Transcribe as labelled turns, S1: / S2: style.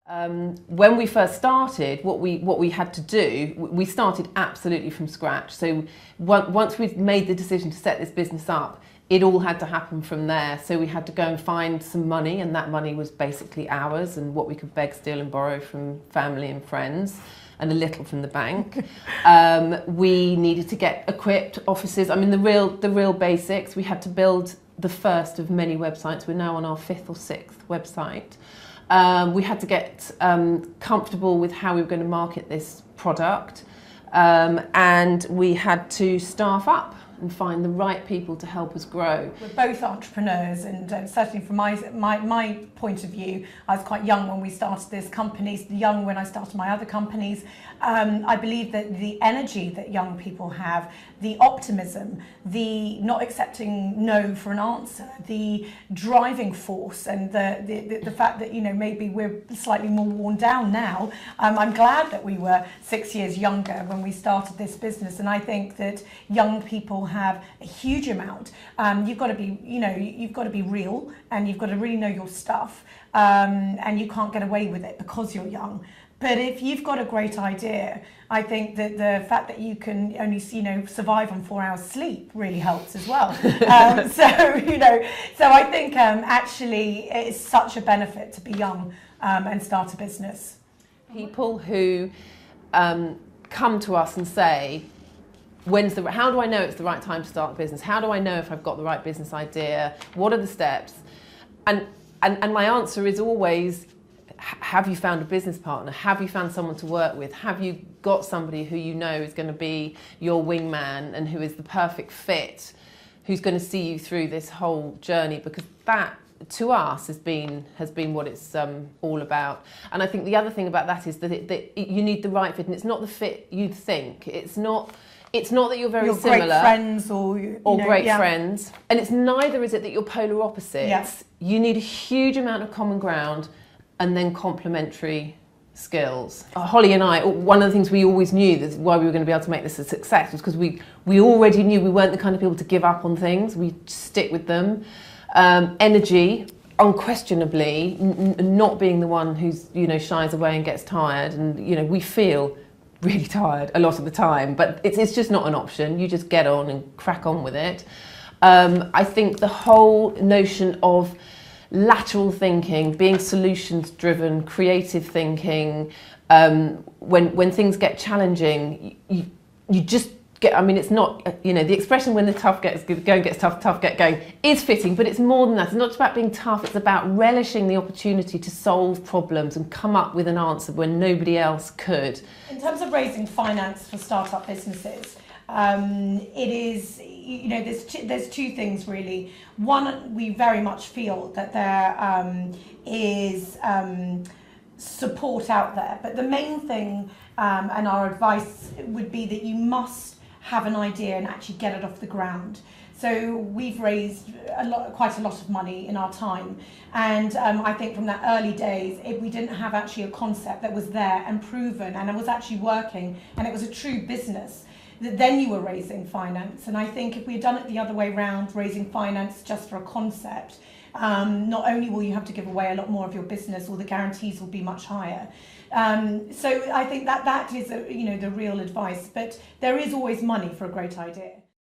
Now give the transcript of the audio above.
S1: When we first started, what we had to do, we started absolutely from scratch. So once we'd made the decision to set this business up, it all had to happen from there. So we had to go and find some money, and that money was basically ours and what we could beg, steal and borrow from family and friends, and a little from the bank. We needed to get equipped offices. I mean, the real basics. We had to build the first of many websites. We're now on our 5th or 6th website. We had to get comfortable with how we were going to market this product, and we had to staff up and find the right people to help us grow.
S2: We're both entrepreneurs, and certainly from my point of view, I was quite young when we started this company, young when I started my other companies. I believe that the energy that young people have, the optimism, the not accepting no for an answer, the driving force, and the fact that, you know, maybe we're slightly more worn down now. I'm glad that we were 6 years younger when we started this business, and I think that young people have a huge amount. You've got to be, you know, you've got to be real, and you've got to really know your stuff, and you can't get away with it because you're young. But if you've got a great idea, I think that the fact that you can only, you know, survive on 4 hours sleep really helps as well. So I think actually it's such a benefit to be young and start a business.
S1: People who come to us and say, how do I know it's the right time to start a business? How do I know if I've got the right business idea? What are the steps? And my answer is always, have you found a business partner? Have you found someone to work with? Have you got somebody who you know is going to be your wingman and who is the perfect fit, who's going to see you through this whole journey? Because that, to us, has been what it's all about. And I think the other thing about that is that you need the right fit, and it's not the fit you think. It's not that you're very similar.
S2: Great friends or
S1: great friends. And it's neither is it that you're polar opposites.
S2: Yeah.
S1: You need a huge amount of common ground and then complementary skills. Holly and I, one of the things we always knew that's why we were going to be able to make this a success was because we already knew we weren't the kind of people to give up on things. We stick with them. Energy, unquestionably, not being the one who's, you know, shies away and gets tired. And, you know, we feel really tired a lot of the time, but it's just not an option. You just get on and crack on with it. I think the whole notion of lateral thinking, being solutions driven, creative thinking, when things get challenging, you just get, I mean, it's not, you know, the expression when the tough gets going gets tough, tough get going is fitting, but it's more than that. It's not just about being tough, it's about relishing the opportunity to solve problems and come up with an answer when nobody else could.
S2: In terms of raising finance for startup businesses, it is, you know, there's two things really. One, we very much feel that there is support out there, but the main thing and our advice would be that you must have an idea and actually get it off the ground. So we've raised quite a lot of money in our time, and I think from that early days, if we didn't have actually a concept that was there and proven and it was actually working and it was a true business, then you were raising finance. And I think if we had done it the other way around, raising finance just for a concept, not only will you have to give away a lot more of your business, or the guarantees will be much higher. So I think that is, you know, the real advice. But there is always money for a great idea.